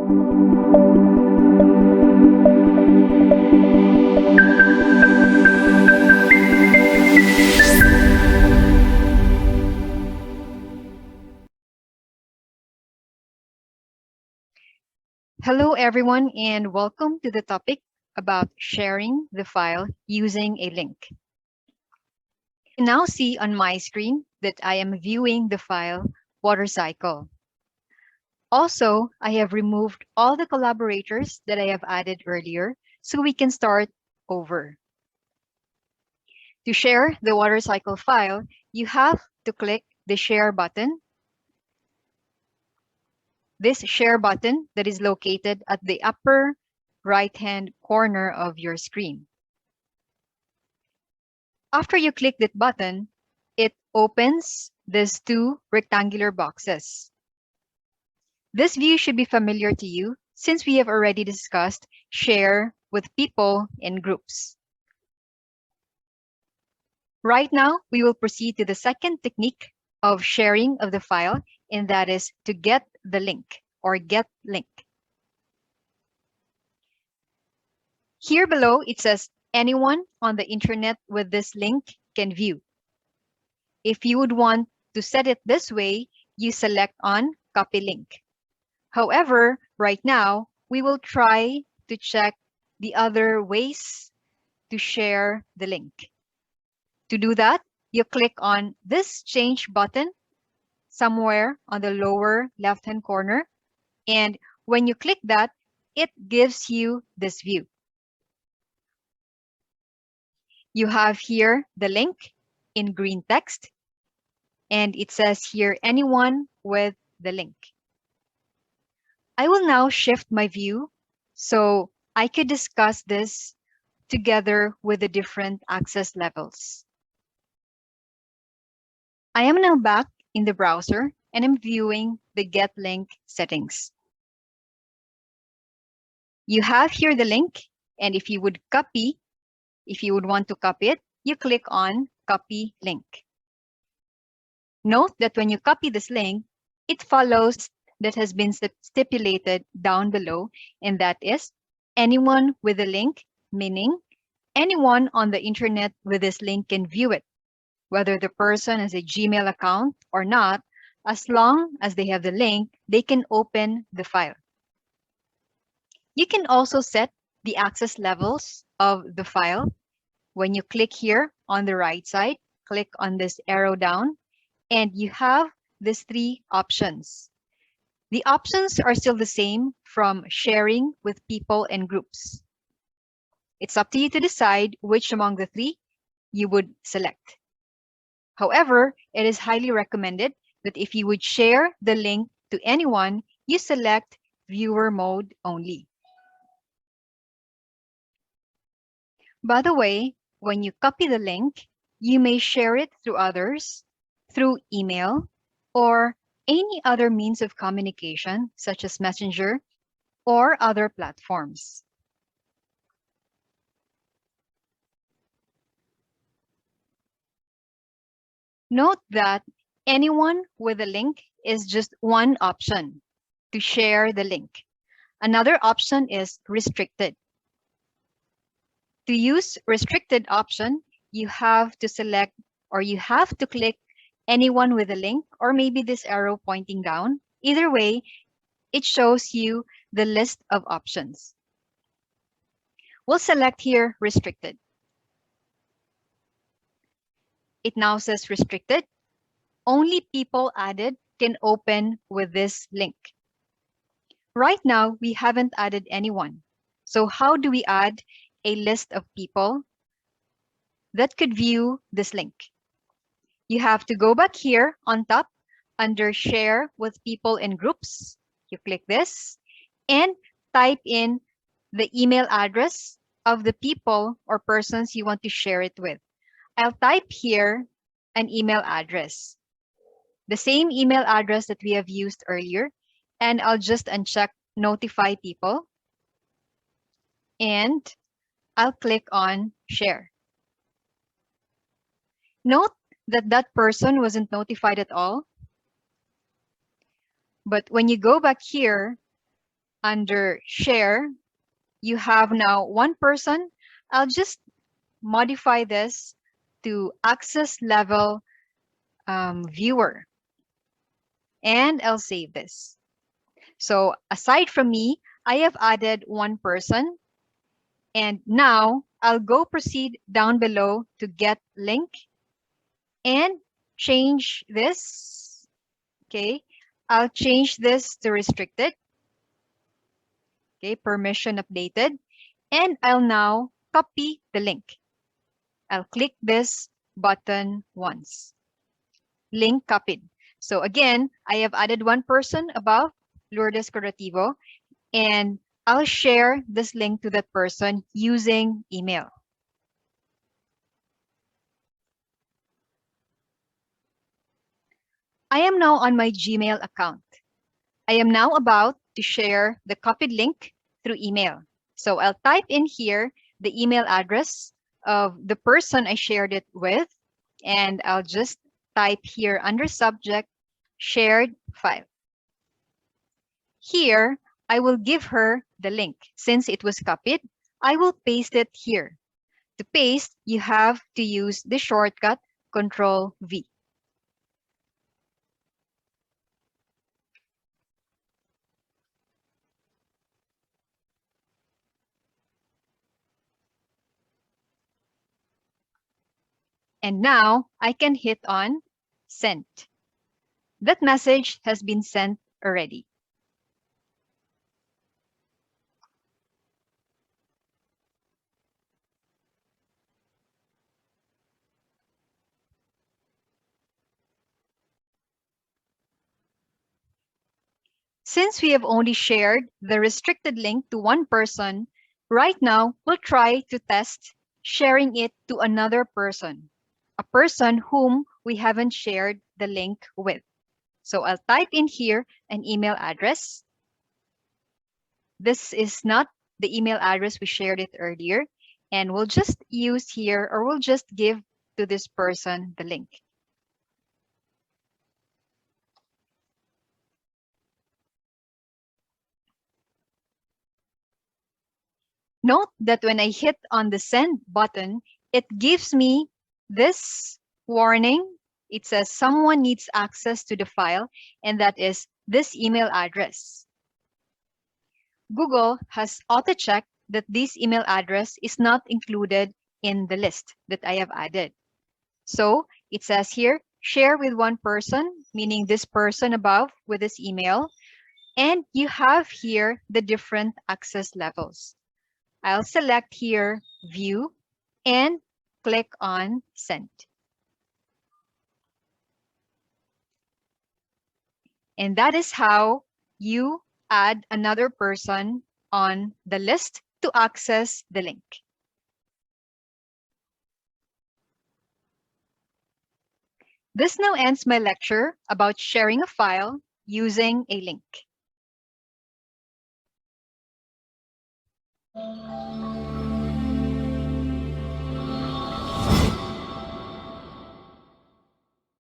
Hello, everyone, and welcome to the topic about sharing the file using a link. You can now see on my screen that I am viewing the file water cycle. Also, I have removed all the collaborators that I have added earlier so we can start over. To share the water cycle file, you have to click the share button. This share button that is located at the upper right-hand corner of your screen. After you click that button, it opens these two rectangular boxes. This view should be familiar to you since we have already discussed share with people in groups. Right now, we will proceed to the second technique of sharing of the file, and that is to get the link or get link. Here below, it says anyone on the internet with this link can view. If you would want to set it this way, you select on copy link. However, right now, we will try to check the other ways to share the link. To do that, you click on this change button somewhere on the lower left-hand corner. And when you click that, it gives you this view. You have here the link in green text, and it says here anyone with the link. I will now shift my view so I could discuss this together with the different access levels. I am now back in the browser and I'm viewing the Get Link settings. You have here the link, and if you would want to copy it, you click on Copy Link. Note that when you copy this link, it follows that has been stipulated down below, and that is anyone with a link, meaning anyone on the internet with this link can view it, whether the person has a Gmail account or not. As long as they have the link, they can open the file. You can also set the access levels of the file. When you click here on the right side, click on this arrow down, and you have these three options. The options are still the same from sharing with people and groups. It's up to you to decide which among the three you would select. However, it is highly recommended that if you would share the link to anyone, you select viewer mode only. By the way, when you copy the link, you may share it through others, through email, or any other means of communication, such as Messenger or other platforms. Note that anyone with a link is just one option to share the link. Another option is restricted. To use restricted option, you have to select or you have to click anyone with a link or maybe this arrow pointing down. Either way, it shows you the list of options. We'll select here restricted. It now says restricted. Only people added can open with this link. Right now, we haven't added anyone. So how do we add a list of people that could view this link? You have to go back here on top under share with people and groups. You click this and type in the email address of the people or persons you want to share it with. I'll type here an email address, the same email address that we have used earlier, and I'll just uncheck notify people and I'll click on share. Note that that person wasn't notified at all. But when you go back here under share, you have now one person. I'll just modify this to access level viewer, and I'll save this. So aside from me, I have added one person, and now I'll go proceed down below to get link and change this. Okay, I'll change this to restricted. Okay, permission updated, and I'll now copy the link. I'll click this button once. Link copied. So again, I have added one person above, Lourdes Curativo, and I'll share this link to that person using email. I am now on my Gmail account. I am now about to share the copied link through email. So I'll type in here the email address of the person I shared it with, and I'll just type here under subject, shared file. Here, I will give her the link. Since it was copied, I will paste it here. To paste, you have to use the shortcut Control V. And now I can hit on send. That message has been sent already. Since we have only shared the restricted link to one person, right now we'll try to test sharing it to another person, a person whom we haven't shared the link with. So I'll type in here an email address. This is not the email address we shared it earlier, and we'll just use here, or we'll just give to this person the link. Note that when I hit on the send button, it gives me this warning. It says someone needs access to the file, and that is this email address. Google has auto-checked that this email address is not included in the list that I have added. So it says here, share with one person, meaning this person above with this email, and you have here the different access levels. I'll select here view and click on send. And that is how you add another person on the list to access the link. This now ends my lecture about sharing a file using a link.